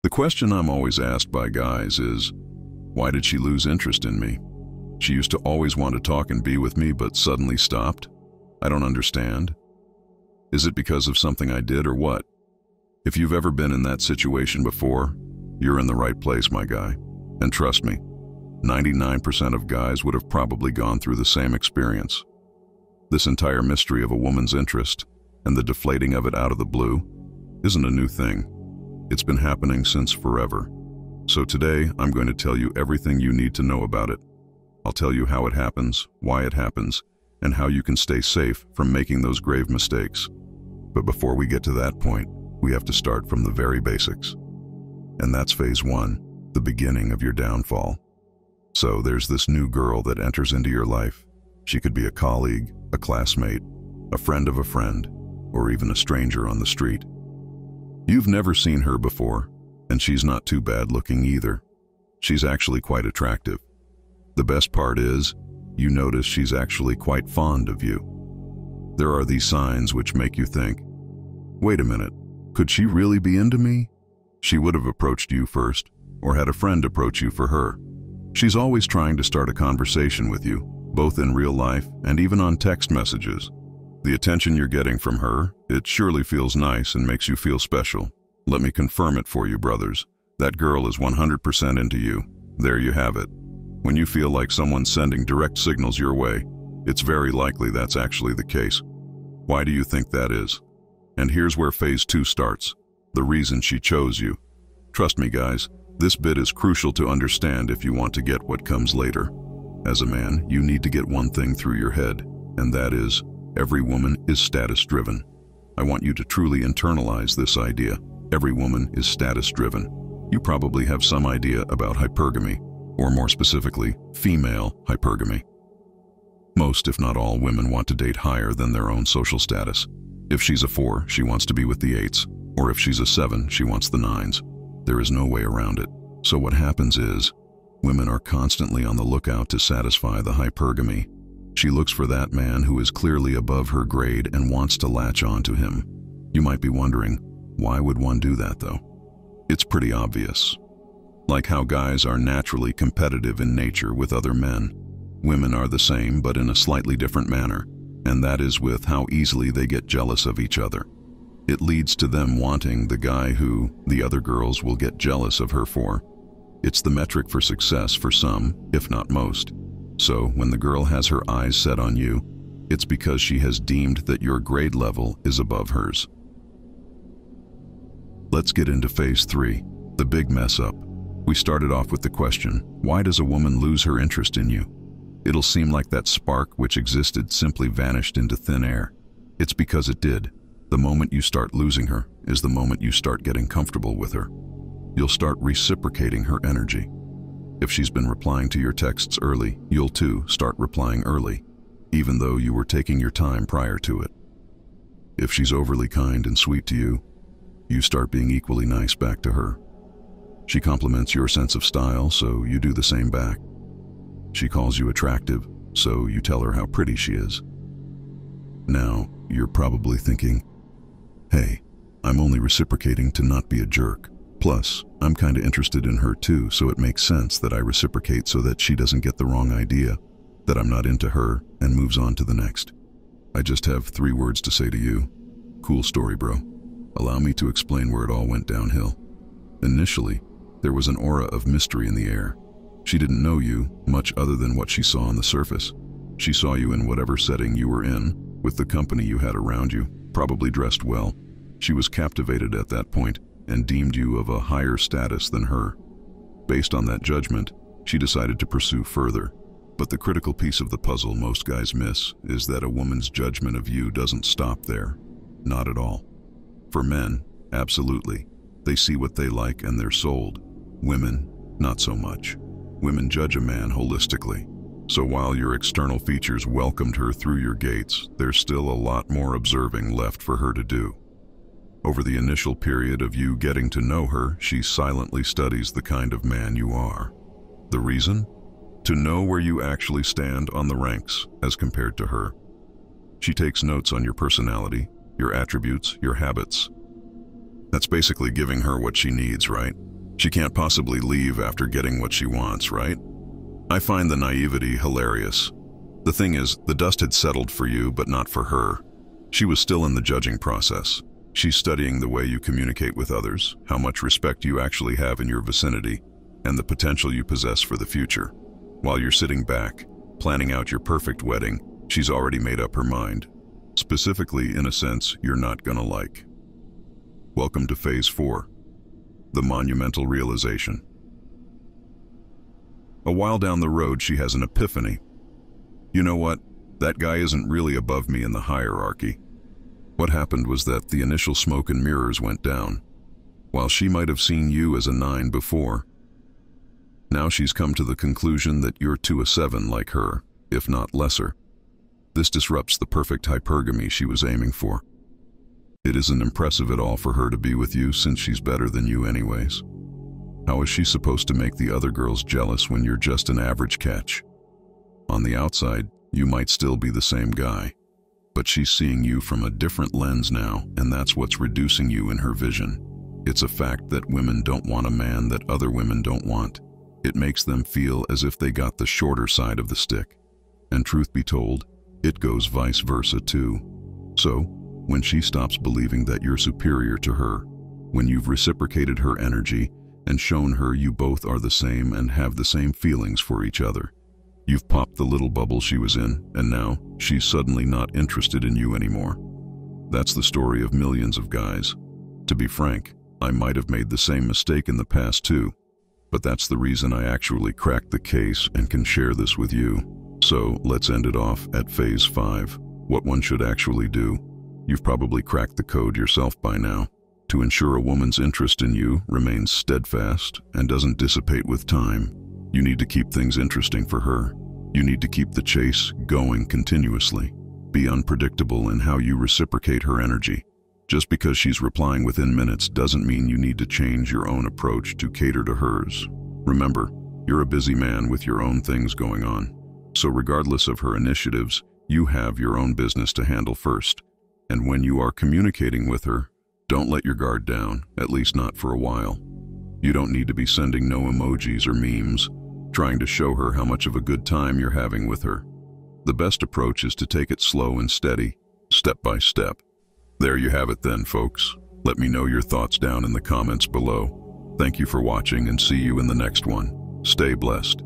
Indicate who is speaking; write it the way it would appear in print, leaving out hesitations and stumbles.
Speaker 1: The question I'm always asked by guys is, why did she lose interest in me? She used to always want to talk and be with me, but suddenly stopped? I don't understand. Is it because of something I did or what? If you've ever been in that situation before, you're in the right place, my guy. And trust me, 99% of guys would have probably gone through the same experience. This entire mystery of a woman's interest and the deflating of it out of the blue isn't a new thing. It's been happening since forever. So today, I'm going to tell you everything you need to know about it. I'll tell you how it happens, why it happens, and how you can stay safe from making those grave mistakes. But before we get to that point, we have to start from the very basics. And that's phase one, the beginning of your downfall. So there's this new girl that enters into your life. She could be a colleague, a classmate, a friend of a friend, or even a stranger on the street. You've never seen her before, and she's not too bad looking either. She's actually quite attractive. The best part is, you notice she's actually quite fond of you. There are these signs which make you think, wait a minute, could she really be into me? She would have approached you first, or had a friend approach you for her. She's always trying to start a conversation with you, both in real life and even on text messages. The attention you're getting from her, it surely feels nice and makes you feel special. Let me confirm it for you, brothers. That girl is 100% into you. There you have it. When you feel like someone's sending direct signals your way, it's very likely that's actually the case. Why do you think that is? And here's where phase two starts, the reason she chose you. Trust me, guys, this bit is crucial to understand if you want to get what comes later. As a man, you need to get one thing through your head, and that is, every woman is status-driven. I want you to truly internalize this idea. Every woman is status-driven. You probably have some idea about hypergamy, or more specifically, female hypergamy. Most, if not all, women want to date higher than their own social status. If she's a 4, she wants to be with the 8s, or if she's a 7, she wants the 9s. There is no way around it. So what happens is, women are constantly on the lookout to satisfy the hypergamy. She looks for that man who is clearly above her grade and wants to latch on to him. You might be wondering, why would one do that though? It's pretty obvious. Like how guys are naturally competitive in nature with other men, women are the same but in a slightly different manner, and that is with how easily they get jealous of each other. It leads to them wanting the guy who the other girls will get jealous of her for. It's the metric for success for some, if not most. So when the girl has her eyes set on you, it's because she has deemed that your grade level is above hers. Let's get into phase 3, the big mess up. We started off with the question, why does a woman lose her interest in you? It'll seem like that spark which existed simply vanished into thin air. It's because it did. The moment you start losing her is the moment you start getting comfortable with her. You'll start reciprocating her energy. If she's been replying to your texts early, you'll too start replying early, even though you were taking your time prior to it. If she's overly kind and sweet to you, you start being equally nice back to her. She compliments your sense of style, so you do the same back. She calls you attractive, so you tell her how pretty she is. Now, you're probably thinking, hey, I'm only reciprocating to not be a jerk. Plus, I'm kinda interested in her too, so it makes sense that I reciprocate so that she doesn't get the wrong idea, that I'm not into her and moves on to the next. I just have 3 words to say to you. Cool story, bro. Allow me to explain where it all went downhill. Initially, there was an aura of mystery in the air. She didn't know you, much other than what she saw on the surface. She saw you in whatever setting you were in, with the company you had around you, probably dressed well. She was captivated at that point and deemed you of a higher status than her. Based on that judgment, she decided to pursue further. But the critical piece of the puzzle most guys miss is that a woman's judgment of you doesn't stop there. Not at all. For men, absolutely. They see what they like and they're sold. Women, not so much. Women judge a man holistically. So while your external features welcomed her through your gates, there's still a lot more observing left for her to do. Over the initial period of you getting to know her, she silently studies the kind of man you are. The reason? To know where you actually stand on the ranks as compared to her. She takes notes on your personality, your attributes, your habits. That's basically giving her what she needs, right? She can't possibly leave after getting what she wants, right? I find the naivety hilarious. The thing is, the dust had settled for you, but not for her. She was still in the judging process. She's studying the way you communicate with others, how much respect you actually have in your vicinity, and the potential you possess for the future. While you're sitting back, planning out your perfect wedding, she's already made up her mind. Specifically, in a sense, you're not gonna like. Welcome to Phase 4, the monumental realization. A while down the road, she has an epiphany. You know what? That guy isn't really above me in the hierarchy. What happened was that the initial smoke and mirrors went down. While she might have seen you as a 9 before, now she's come to the conclusion that you're to a 7 like her, if not lesser. This disrupts the perfect hypergamy she was aiming for. It isn't impressive at all for her to be with you since she's better than you anyways. How is she supposed to make the other girls jealous when you're just an average catch? On the outside, you might still be the same guy, but she's seeing you from a different lens now, and that's what's reducing you in her vision. It's a fact that women don't want a man that other women don't want. It makes them feel as if they got the shorter side of the stick. And truth be told, it goes vice versa too. So, when she stops believing that you're superior to her, when you've reciprocated her energy and shown her you both are the same and have the same feelings for each other, you've popped the little bubble she was in, and now she's suddenly not interested in you anymore. That's the story of millions of guys. To be frank, I might have made the same mistake in the past too, but that's the reason I actually cracked the case and can share this with you. So let's end it off at Phase 5, what one should actually do. You've probably cracked the code yourself by now. To ensure a woman's interest in you remains steadfast and doesn't dissipate with time, you need to keep things interesting for her. You need to keep the chase going continuously. Be unpredictable in how you reciprocate her energy. Just because she's replying within minutes doesn't mean you need to change your own approach to cater to hers. Remember, you're a busy man with your own things going on. So regardless of her initiatives, you have your own business to handle first. And when you are communicating with her, don't let your guard down, at least not for a while. You don't need to be sending no emojis or memes, trying to show her how much of a good time you're having with her. The best approach is to take it slow and steady, step by step. There you have it then, folks. Let me know your thoughts down in the comments below. Thank you for watching and see you in the next one. Stay blessed.